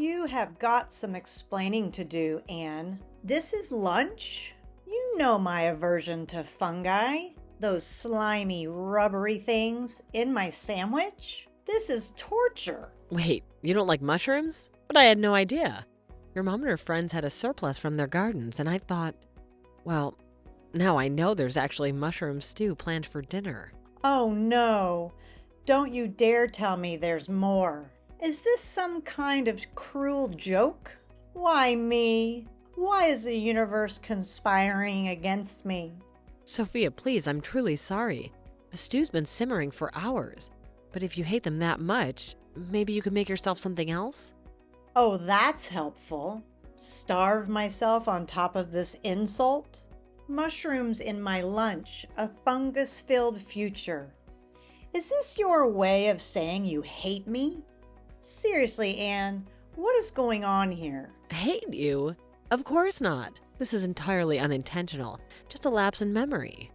You have got some explaining to do, Anne. This is lunch? You know my aversion to fungi. Those slimy, rubbery things in my sandwich? This is torture. Wait, you don't like mushrooms? But I had no idea. Your mom and her friends had a surplus from their gardens, and I thought, well, now I know there's actually mushroom stew planned for dinner. Oh no, don't you dare tell me there's more. Is this some kind of cruel joke? Why me? Why is the universe conspiring against me? Sophia, please, I'm truly sorry. The stew's been simmering for hours. But if you hate them that much, maybe you could make yourself something else? Oh, that's helpful. Starve myself on top of this insult? Mushrooms in my lunch, a fungus-filled future. Is this your way of saying you hate me? Seriously, Anne, what is going on here? Hate you? Of course not. This is entirely unintentional, just a lapse in memory.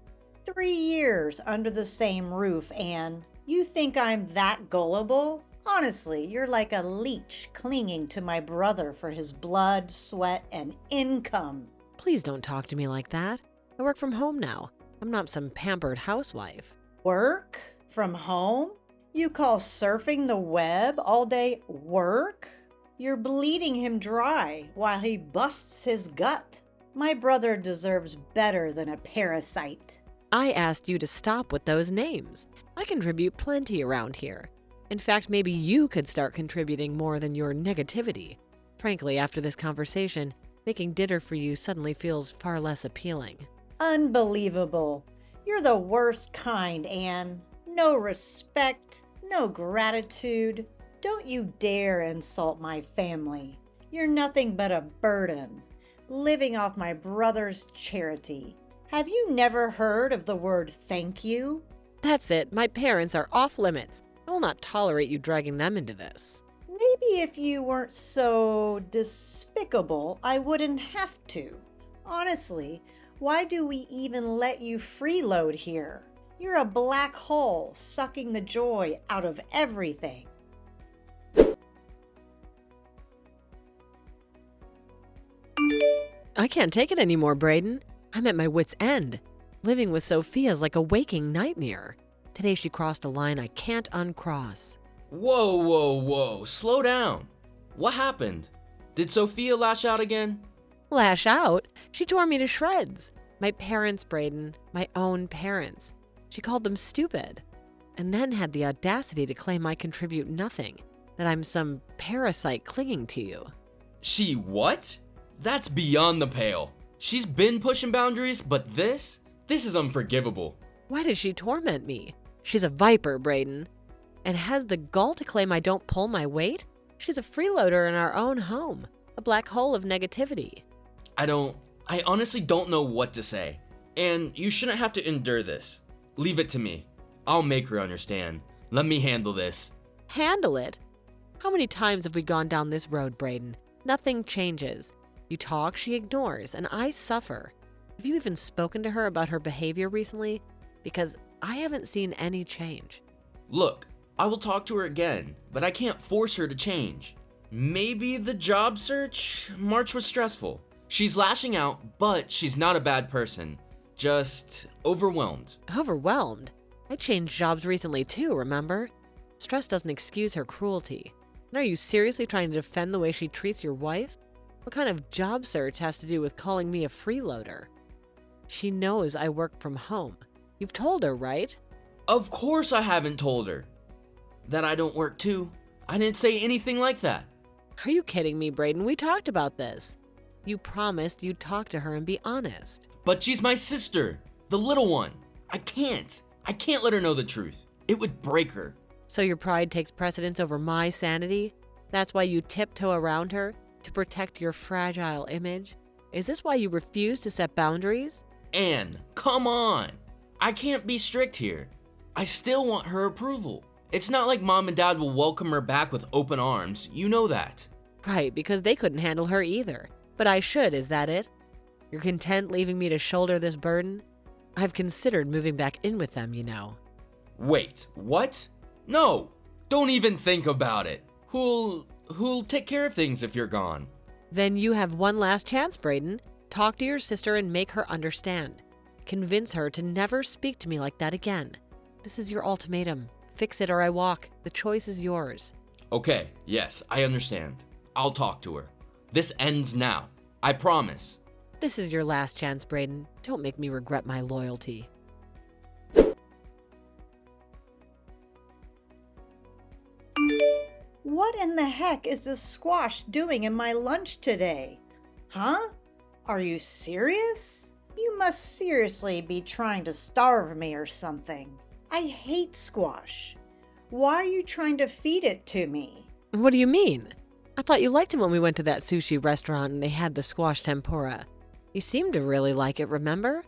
3 years under the same roof, Anne. You think I'm that gullible? Honestly, you're like a leech clinging to my brother for his blood, sweat, and income. Please don't talk to me like that. I work from home now. I'm not some pampered housewife. Work? From home? You call surfing the web all day work? You're bleeding him dry while he busts his gut. My brother deserves better than a parasite. I asked you to stop with those names. I contribute plenty around here. In fact, maybe you could start contributing more than your negativity. Frankly, after this conversation, making dinner for you suddenly feels far less appealing. Unbelievable. You're the worst kind, Anne. No respect, no gratitude. Don't you dare insult my family. You're nothing but a burden, living off my brother's charity. Have you never heard of the word thank you? That's it. My parents are off limits. I will not tolerate you dragging them into this. Maybe if you weren't so despicable, I wouldn't have to. Honestly, why do we even let you freeload here? You're a black hole sucking the joy out of everything. I can't take it anymore, Braden. I'm at my wit's end. Living with Sophia is like a waking nightmare. Today she crossed a line I can't uncross. Whoa, slow down. What happened? Did Sophia lash out again? Lash out? She tore me to shreds. My parents, Braden, my own parents. She called them stupid. And then had the audacity to claim I contribute nothing, that I'm some parasite clinging to you. She what? That's beyond the pale. She's been pushing boundaries, but this is unforgivable. Why does she torment me? She's a viper, Braden. And has the gall to claim I don't pull my weight? She's a freeloader in our own home, a black hole of negativity. I honestly don't know what to say. And you shouldn't have to endure this. Leave it to me. I'll make her understand. Let me handle this. Handle it? How many times have we gone down this road, Braden? Nothing changes. You talk, she ignores, and I suffer. Have you even spoken to her about her behavior recently? Because I haven't seen any change. Look, I will talk to her again, but I can't force her to change. Maybe the job search? March was stressful. She's lashing out, but she's not a bad person. Just overwhelmed. Overwhelmed? I changed jobs recently too, remember? Stress doesn't excuse her cruelty. And are you seriously trying to defend the way she treats your wife? What kind of job search has to do with calling me a freeloader? She knows I work from home. You've told her, right? Of course I haven't told her. That I don't work too. I didn't say anything like that. Are you kidding me, Braden? We talked about this. You promised you'd talk to her and be honest. But she's my sister, the little one. I can't let her know the truth. It would break her. So your pride takes precedence over my sanity? That's why you tiptoe around her? To protect your fragile image? Is this why you refuse to set boundaries? Anne, come on. I can't be strict here. I still want her approval. It's not like mom and dad will welcome her back with open arms. You know that. Right, because they couldn't handle her either. But I should, is that it? You're content leaving me to shoulder this burden? I've considered moving back in with them, you know. Wait, what? No, don't even think about it. Who'll take care of things if you're gone? Then you have one last chance, Braden. Talk to your sister and make her understand. Convince her to never speak to me like that again. This is your ultimatum. Fix it or I walk. The choice is yours. Okay, yes, I understand. I'll talk to her. This ends now. I promise. This is your last chance, Braden. Don't make me regret my loyalty. What in the heck is this squash doing in my lunch today? Huh? Are you serious? You must seriously be trying to starve me or something. I hate squash. Why are you trying to feed it to me? What do you mean? I thought you liked it when we went to that sushi restaurant and they had the squash tempura. You seemed to really like it, remember?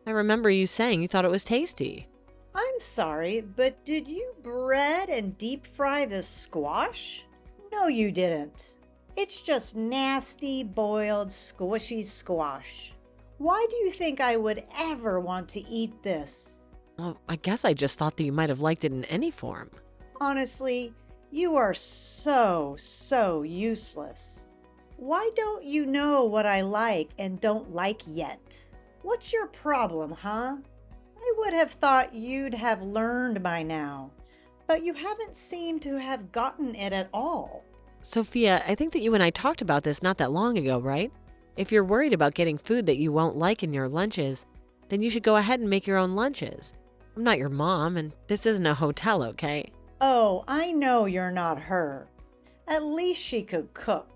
I remember you saying you thought it was tasty. I'm sorry, but did you bread and deep fry this squash? No, you didn't. It's just nasty, boiled, squishy squash. Why do you think I would ever want to eat this? Well, I guess I just thought that you might have liked it in any form. Honestly, you are so useless. Why don't you know what I like and don't like yet? What's your problem, huh? I would have thought you'd have learned by now, but you haven't seemed to have gotten it at all. Sophia, I think that you and I talked about this not that long ago, right? If you're worried about getting food that you won't like in your lunches, then you should go ahead and make your own lunches. I'm not your mom, and this isn't a hotel, okay? Oh, I know you're not her. At least she could cook.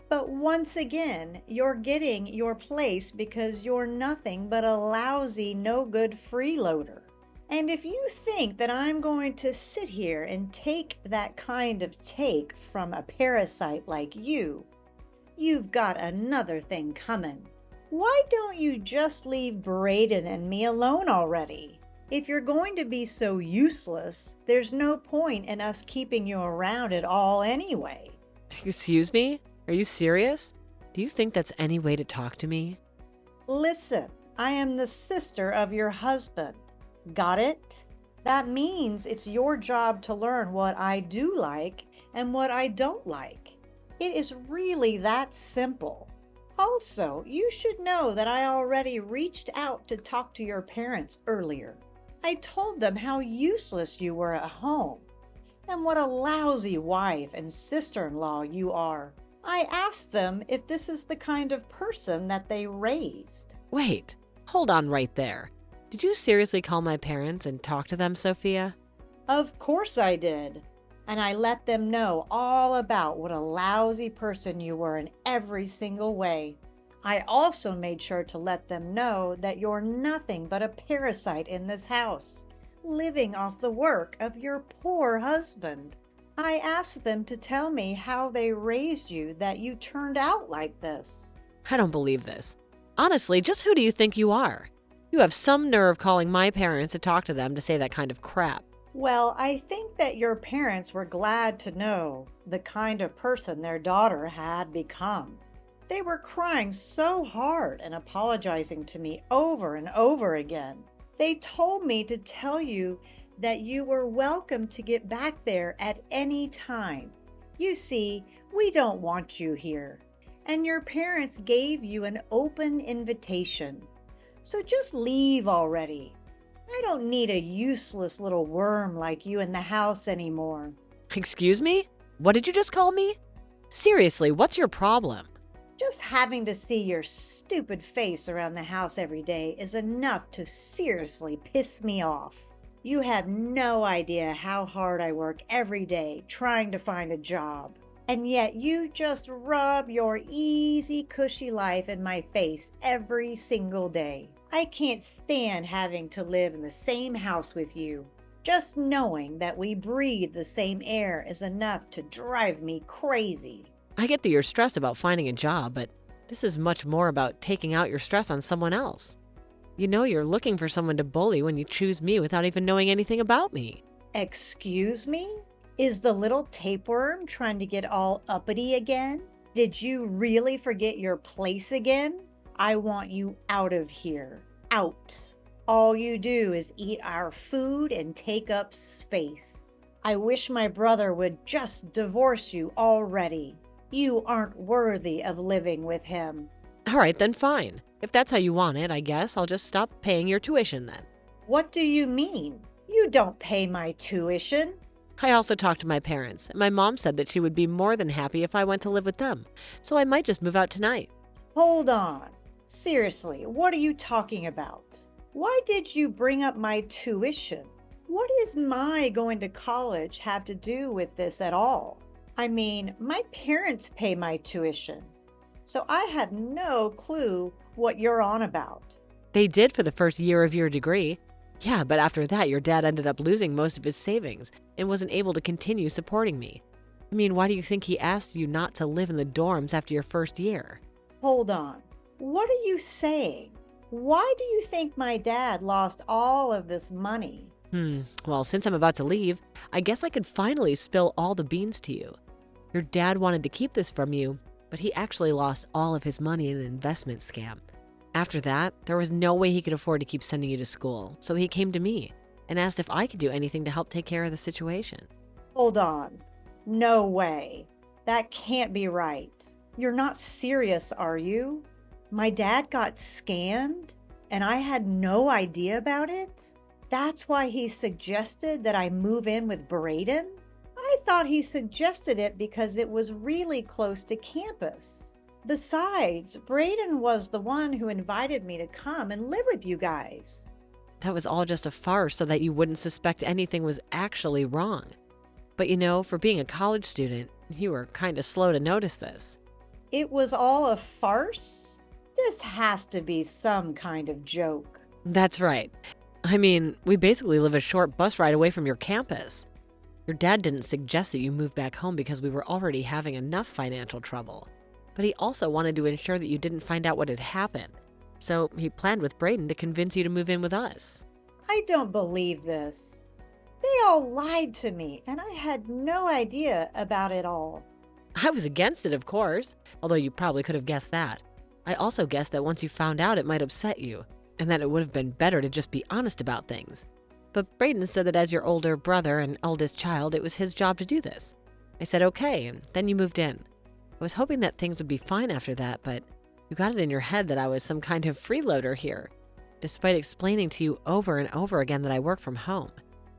But once again, you're getting your place because you're nothing but a lousy, no-good freeloader. And if you think that I'm going to sit here and take that kind of take from a parasite like you, you've got another thing coming. Why don't you just leave Braden and me alone already? If you're going to be so useless, there's no point in us keeping you around at all anyway. Excuse me? Are you serious? Do you think that's any way to talk to me? Listen, I am the sister of your husband. Got it? That means it's your job to learn what I do like and what I don't like. It is really that simple. Also, you should know that I already reached out to talk to your parents earlier. I told them how useless you were at home and what a lousy wife and sister-in-law you are. I asked them if this is the kind of person that they raised. Wait, hold on right there. Did you seriously call my parents and talk to them, Sophia? Of course I did. And I let them know all about what a lousy person you were in every single way. I also made sure to let them know that you're nothing but a parasite in this house, living off the work of your poor husband. I asked them to tell me how they raised you that you turned out like this. I don't believe this. Honestly, just who do you think you are? You have some nerve calling my parents to talk to them to say that kind of crap. Well, I think that your parents were glad to know the kind of person their daughter had become. They were crying so hard and apologizing to me over and over again. They told me to tell you that you were welcome to get back there at any time. You see, we don't want you here. And your parents gave you an open invitation. So just leave already. I don't need a useless little worm like you in the house anymore. Excuse me? What did you just call me? Seriously, what's your problem? Just having to see your stupid face around the house every day is enough to seriously piss me off. You have no idea how hard I work every day trying to find a job. And yet you just rub your easy, cushy life in my face every single day. I can't stand having to live in the same house with you. Just knowing that we breathe the same air is enough to drive me crazy. I get that you're stressed about finding a job, but this is much more about taking out your stress on someone else. You know you're looking for someone to bully when you choose me without even knowing anything about me. Excuse me? Is the little tapeworm trying to get all uppity again? Did you really forget your place again? I want you out of here. Out. All you do is eat our food and take up space. I wish my brother would just divorce you already. You aren't worthy of living with him. All right, then fine. If that's how you want it, I guess I'll just stop paying your tuition then. What do you mean? You don't pay my tuition. I also talked to my parents, and my mom said that she would be more than happy if I went to live with them, so I might just move out tonight. Hold on. Seriously, what are you talking about? Why did you bring up my tuition? What does my going to college have to do with this at all? I mean, my parents pay my tuition, so I have no clue what you're on about. They did for the first year of your degree. Yeah, but after that, your dad ended up losing most of his savings and wasn't able to continue supporting me. I mean, why do you think he asked you not to live in the dorms after your first year? Hold on. What are you saying? Why do you think my dad lost all of this money? Well, since I'm about to leave, I guess I could finally spill all the beans to you. Your dad wanted to keep this from you, but he actually lost all of his money in an investment scam. After that, there was no way he could afford to keep sending you to school, so he came to me and asked if I could do anything to help take care of the situation. Hold on. No way. That can't be right. You're not serious, are you? My dad got scammed and I had no idea about it? That's why he suggested that I move in with Braden? I thought he suggested it because it was really close to campus. Besides, Braden was the one who invited me to come and live with you guys. That was all just a farce so that you wouldn't suspect anything was actually wrong. But you know, for being a college student, you were kind of slow to notice this. It was all a farce? This has to be some kind of joke. That's right. I mean, we basically live a short bus ride away from your campus. Your dad didn't suggest that you move back home because we were already having enough financial trouble. But he also wanted to ensure that you didn't find out what had happened. So he planned with Braden to convince you to move in with us. I don't believe this. They all lied to me, and I had no idea about it all. I was against it, of course, although you probably could have guessed that. I also guessed that once you found out, it might upset you, and that it would have been better to just be honest about things. But Braden said that as your older brother and eldest child, it was his job to do this. I said okay, and then you moved in. I was hoping that things would be fine after that, but you got it in your head that I was some kind of freeloader here, despite explaining to you over and over again that I work from home.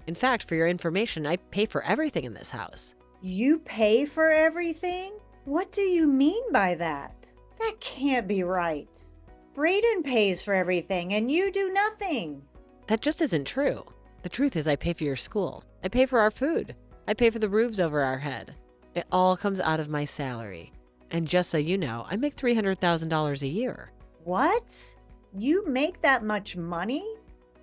In fact, for your information, I pay for everything in this house. You pay for everything? What do you mean by that? That can't be right. Braden pays for everything and you do nothing. That just isn't true. The truth is I pay for your school. I pay for our food. I pay for the roofs over our head. It all comes out of my salary. And just so you know, I make $300,000 a year. What? You make that much money?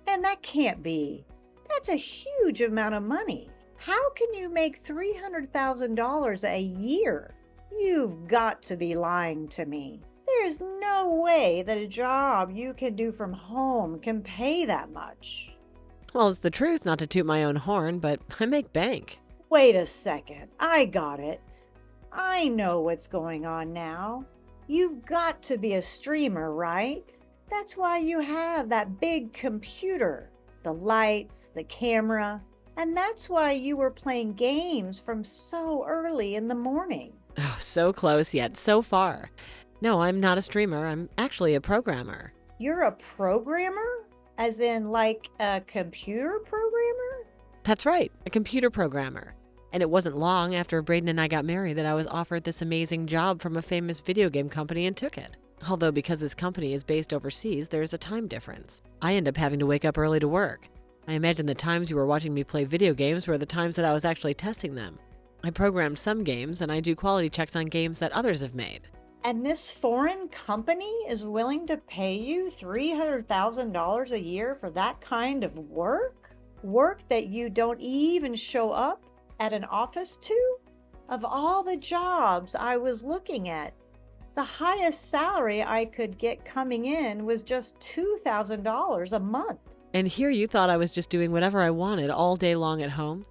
And that can't be. That's a huge amount of money. How can you make $300,000 a year? You've got to be lying to me. There's no way that a job you can do from home can pay that much. Well, it's the truth, not to toot my own horn, but I make bank. Wait a second. I got it. I know what's going on now. You've got to be a streamer, right? That's why you have that big computer, the lights, the camera, and that's why you were playing games from so early in the morning. Oh, so close yet so far. No, I'm not a streamer. I'm actually a programmer. You're a programmer? As in like a computer programmer? That's right, a computer programmer. And it wasn't long after Braden and I got married that I was offered this amazing job from a famous video game company and took it. Although because this company is based overseas, there's a time difference. I end up having to wake up early to work. I imagine the times you were watching me play video games were the times that I was actually testing them. I programmed some games and I do quality checks on games that others have made. And this foreign company is willing to pay you $300,000 a year for that kind of work? Work that you don't even show up at an office to? Of all the jobs I was looking at, the highest salary I could get coming in was just $2,000 a month. And here you thought I was just doing whatever I wanted all day long at home?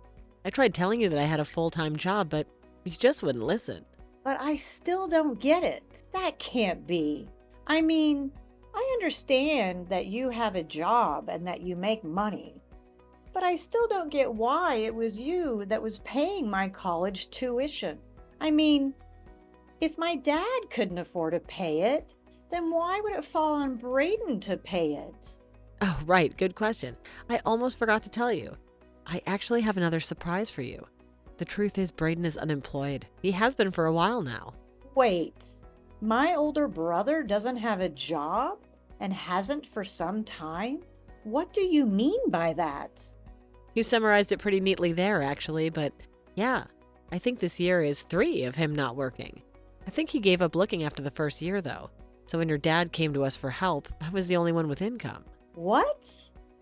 I tried telling you that I had a full-time job, but you just wouldn't listen. But I still don't get it. That can't be. I mean, I understand that you have a job and that you make money. But I still don't get why it was you that was paying my college tuition. I mean, if my dad couldn't afford to pay it, then why would it fall on Braden to pay it? Oh, right, good question. I almost forgot to tell you. I actually have another surprise for you. The truth is, Braden is unemployed. He has been for a while now. Wait, my older brother doesn't have a job and hasn't for some time? What do you mean by that? You summarized it pretty neatly there, actually, but yeah, I think this year is 3 of him not working. I think he gave up looking after the first year, though. So when your dad came to us for help, I was the only one with income. What?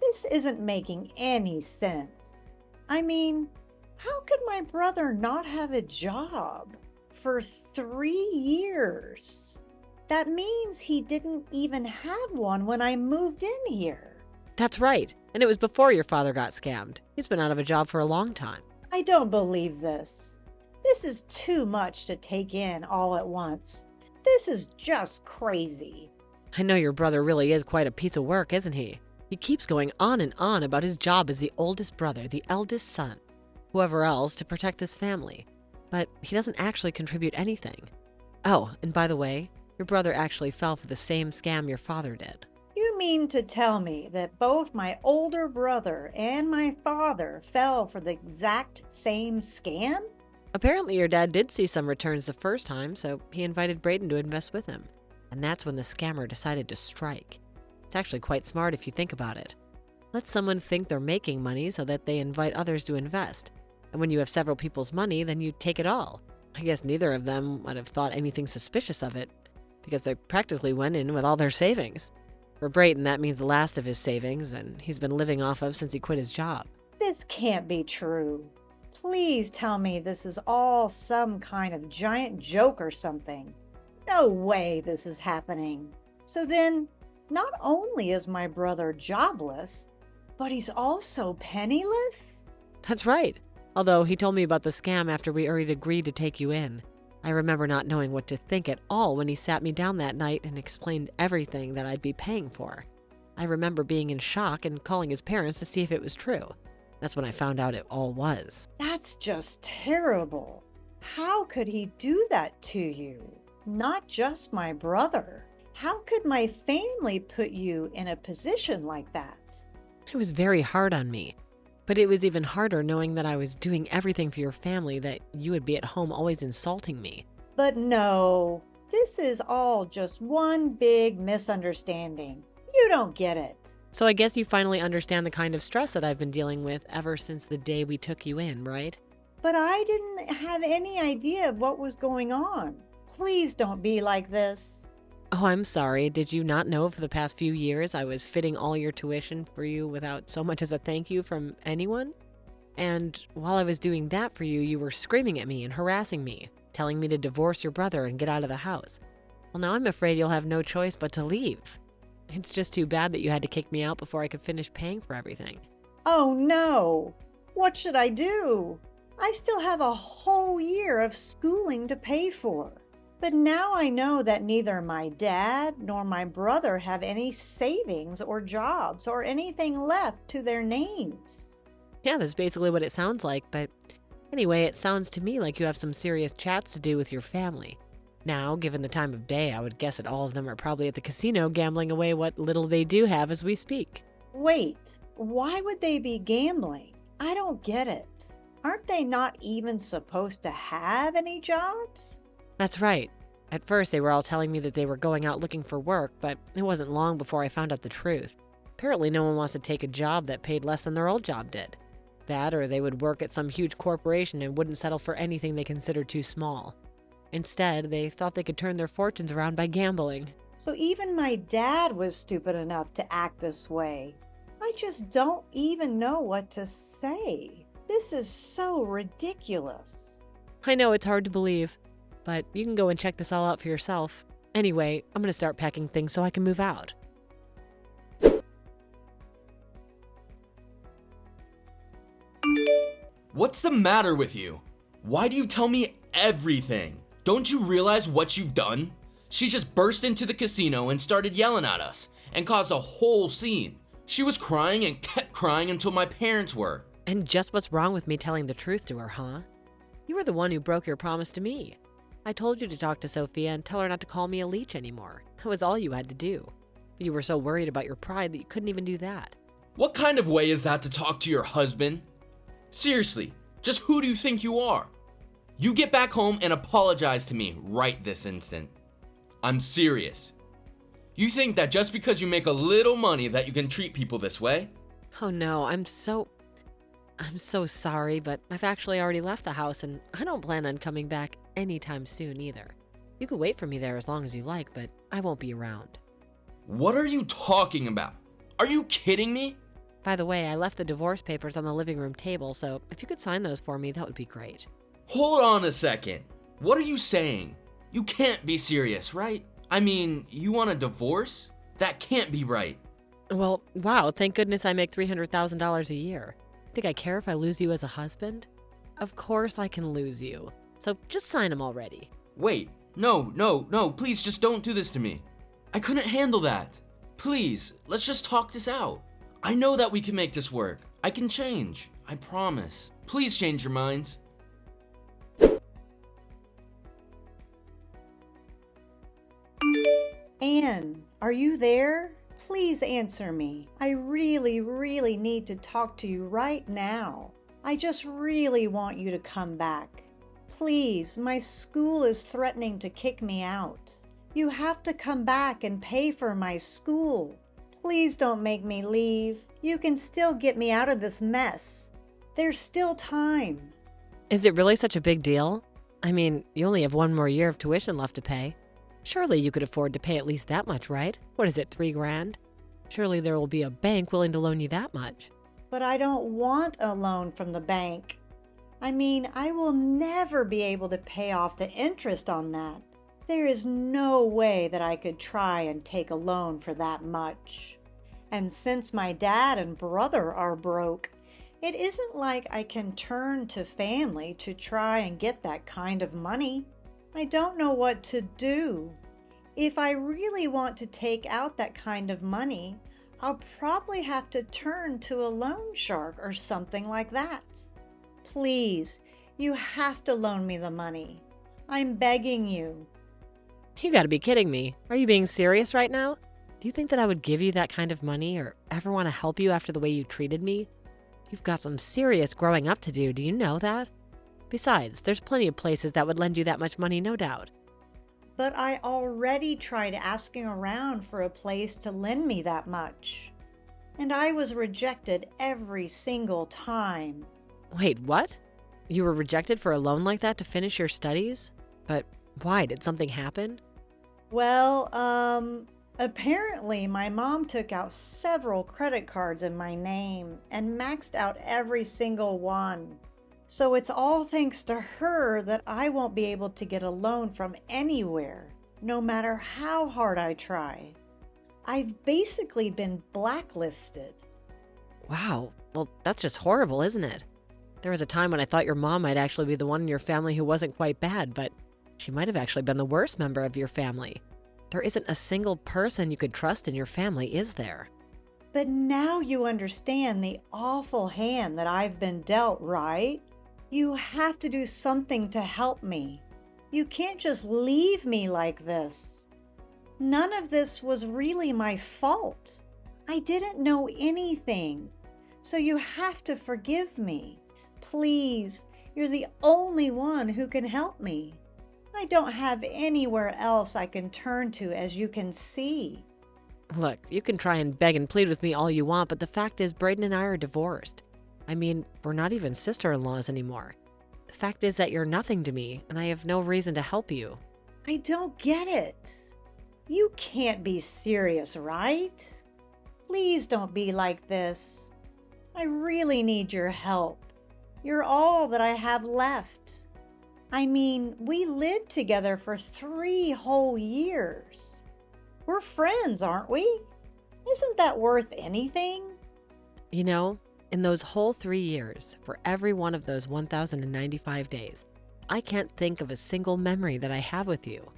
This isn't making any sense. I mean, how could my brother not have a job for 3 years? That means he didn't even have one when I moved in here. That's right, and it was before your father got scammed. He's been out of a job for a long time. I don't believe this. This is too much to take in all at once. This is just crazy. I know your brother really is quite a piece of work, isn't he? He keeps going on and on about his job as the oldest brother, the eldest son, whoever else to protect this family. But he doesn't actually contribute anything. Oh, and by the way, your brother actually fell for the same scam your father did. You mean to tell me that both my older brother and my father fell for the exact same scam? Apparently your dad did see some returns the first time, so he invited Braden to invest with him. And that's when the scammer decided to strike. It's actually quite smart if you think about it. Let someone think they're making money so that they invite others to invest. And when you have several people's money, then you take it all. I guess neither of them would have thought anything suspicious of it, because they practically went in with all their savings. For Braden, that means the last of his savings, and he's been living off of since he quit his job. This can't be true. Please tell me this is all some kind of giant joke or something. No way this is happening. So then, not only is my brother jobless, but he's also penniless? That's right. Although he told me about the scam after we already agreed to take you in. I remember not knowing what to think at all when he sat me down that night and explained everything that I'd be paying for. I remember being in shock and calling his parents to see if it was true. That's when I found out it all was. That's just terrible. How could he do that to you? Not just my brother. How could my family put you in a position like that? It was very hard on me. But it was even harder knowing that I was doing everything for your family, that you would be at home always insulting me. But no, this is all just one big misunderstanding. You don't get it. So I guess you finally understand the kind of stress that I've been dealing with ever since the day we took you in, right? But I didn't have any idea of what was going on. Please don't be like this. Oh, I'm sorry. Did you not know for the past few years I was fitting all your tuition for you without so much as a thank you from anyone? And while I was doing that for you, you were screaming at me and harassing me, telling me to divorce your brother and get out of the house. Well, now I'm afraid you'll have no choice but to leave. It's just too bad that you had to kick me out before I could finish paying for everything. Oh no! What should I do? I still have a whole year of schooling to pay for. But now I know that neither my dad nor my brother have any savings or jobs or anything left to their names. Yeah, that's basically what it sounds like, but anyway, it sounds to me like you have some serious chats to do with your family. Now, given the time of day, I would guess that all of them are probably at the casino gambling away what little they do have as we speak. Wait, why would they be gambling? I don't get it. Aren't they not even supposed to have any jobs? That's right. At first, they were all telling me that they were going out looking for work, but it wasn't long before I found out the truth. Apparently, no one wants to take a job that paid less than their old job did. That, or they would work at some huge corporation and wouldn't settle for anything they considered too small. Instead, they thought they could turn their fortunes around by gambling. So even my dad was stupid enough to act this way. I just don't even know what to say. This is so ridiculous. I know it's hard to believe, but you can go and check this all out for yourself. Anyway, I'm going to start packing things so I can move out. What's the matter with you? Why do you tell me everything? Don't you realize what you've done? She just burst into the casino and started yelling at us and caused a whole scene. She was crying and kept crying until my parents were. And just what's wrong with me telling the truth to her, huh? You were the one who broke your promise to me. I told you to talk to Sophia and tell her not to call me a leech anymore. That was all you had to do. But you were so worried about your pride that you couldn't even do that. What kind of way is that to talk to your husband? Seriously, just who do you think you are? You get back home and apologize to me right this instant. I'm serious. You think that just because you make a little money that you can treat people this way? Oh no, I'm so sorry, but I've actually already left the house and I don't plan on coming back anytime soon either. You could wait for me there as long as you like, but I won't be around. What are you talking about? Are you kidding me? By the way, I left the divorce papers on the living room table, so if you could sign those for me, that would be great. Hold on a second. What are you saying? You can't be serious, right? I mean, you want a divorce? That can't be right. Well, wow, thank goodness I make $300,000 a year. Think I care if I lose you as a husband? Of course I can lose you. So just sign them already. Wait, no, please just don't do this to me. I couldn't handle that. Please, let's just talk this out. I know that we can make this work. I can change. I promise. Please change your minds. Anne, are you there? Please answer me. I really need to talk to you right now. I just really want you to come back. Please, my school is threatening to kick me out. You have to come back and pay for my school. Please don't make me leave. You can still get me out of this mess. There's still time. Is it really such a big deal? I mean, you only have one more year of tuition left to pay. Surely you could afford to pay at least that much, right? What is it, $3,000? Surely there will be a bank willing to loan you that much. But I don't want a loan from the bank. I mean, I will never be able to pay off the interest on that. There is no way that I could try and take a loan for that much. And since my dad and brother are broke, it isn't like I can turn to family to try and get that kind of money. I don't know what to do. If I really want to take out that kind of money, I'll probably have to turn to a loan shark or something like that. Please, you have to loan me the money. I'm begging you. You gotta be kidding me. Are you being serious right now? Do you think that I would give you that kind of money or ever want to help you after the way you treated me? You've got some serious growing up to do you know that? Besides, there's plenty of places that would lend you that much money, no doubt. But I already tried asking around for a place to lend me that much. And I was rejected every single time. Wait, what? You were rejected for a loan like that to finish your studies? But why? Did something happen? Well, apparently my mom took out several credit cards in my name and maxed out every single one. So it's all thanks to her that I won't be able to get a loan from anywhere, no matter how hard I try. I've basically been blacklisted. Wow, well, that's just horrible, isn't it? There was a time when I thought your mom might actually be the one in your family who wasn't quite bad, but she might have actually been the worst member of your family. There isn't a single person you could trust in your family, is there? But now you understand the awful hand that I've been dealt, right? You have to do something to help me. You can't just leave me like this. None of this was really my fault. I didn't know anything. So you have to forgive me. Please, you're the only one who can help me. I don't have anywhere else I can turn to, as you can see. Look, you can try and beg and plead with me all you want, but the fact is Braden and I are divorced. I mean, we're not even sister-in-laws anymore. The fact is that you're nothing to me, and I have no reason to help you. I don't get it. You can't be serious, right? Please don't be like this. I really need your help. You're all that I have left. I mean, we lived together for 3 whole years. We're friends, aren't we? Isn't that worth anything? You know, in those whole 3 years, for every one of those 1,095 days, I can't think of a single memory that I have with you.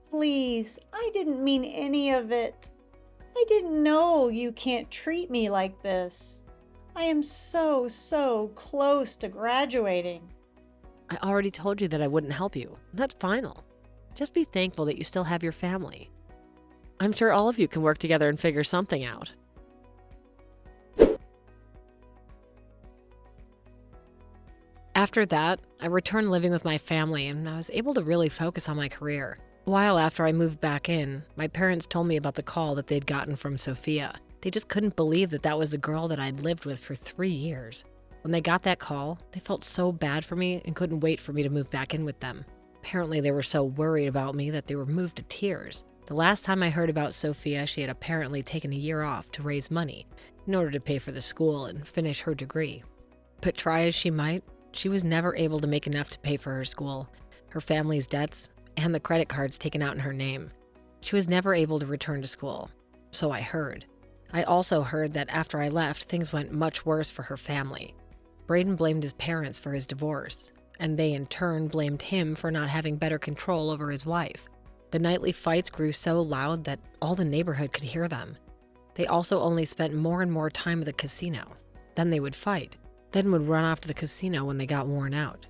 Please, I didn't mean any of it. I didn't know you can't treat me like this. I am so close to graduating. I already told you that I wouldn't help you. That's final. Just be thankful that you still have your family. I'm sure all of you can work together and figure something out. After that, I returned living with my family and I was able to really focus on my career. A while after I moved back in, my parents told me about the call that they'd gotten from Sophia. They just couldn't believe that that was the girl that I'd lived with for 3 years. When they got that call, they felt so bad for me and couldn't wait for me to move back in with them. Apparently, they were so worried about me that they were moved to tears. The last time I heard about Sophia, she had apparently taken a year off to raise money in order to pay for the school and finish her degree. But try as she might, she was never able to make enough to pay for her school, her family's debts, and the credit cards taken out in her name. She was never able to return to school, so I heard. I also heard that after I left, things went much worse for her family. Braden blamed his parents for his divorce, and they in turn blamed him for not having better control over his wife. The nightly fights grew so loud that all the neighborhood could hear them. They also only spent more and more time at the casino. Then they would fight, then would run off to the casino when they got worn out.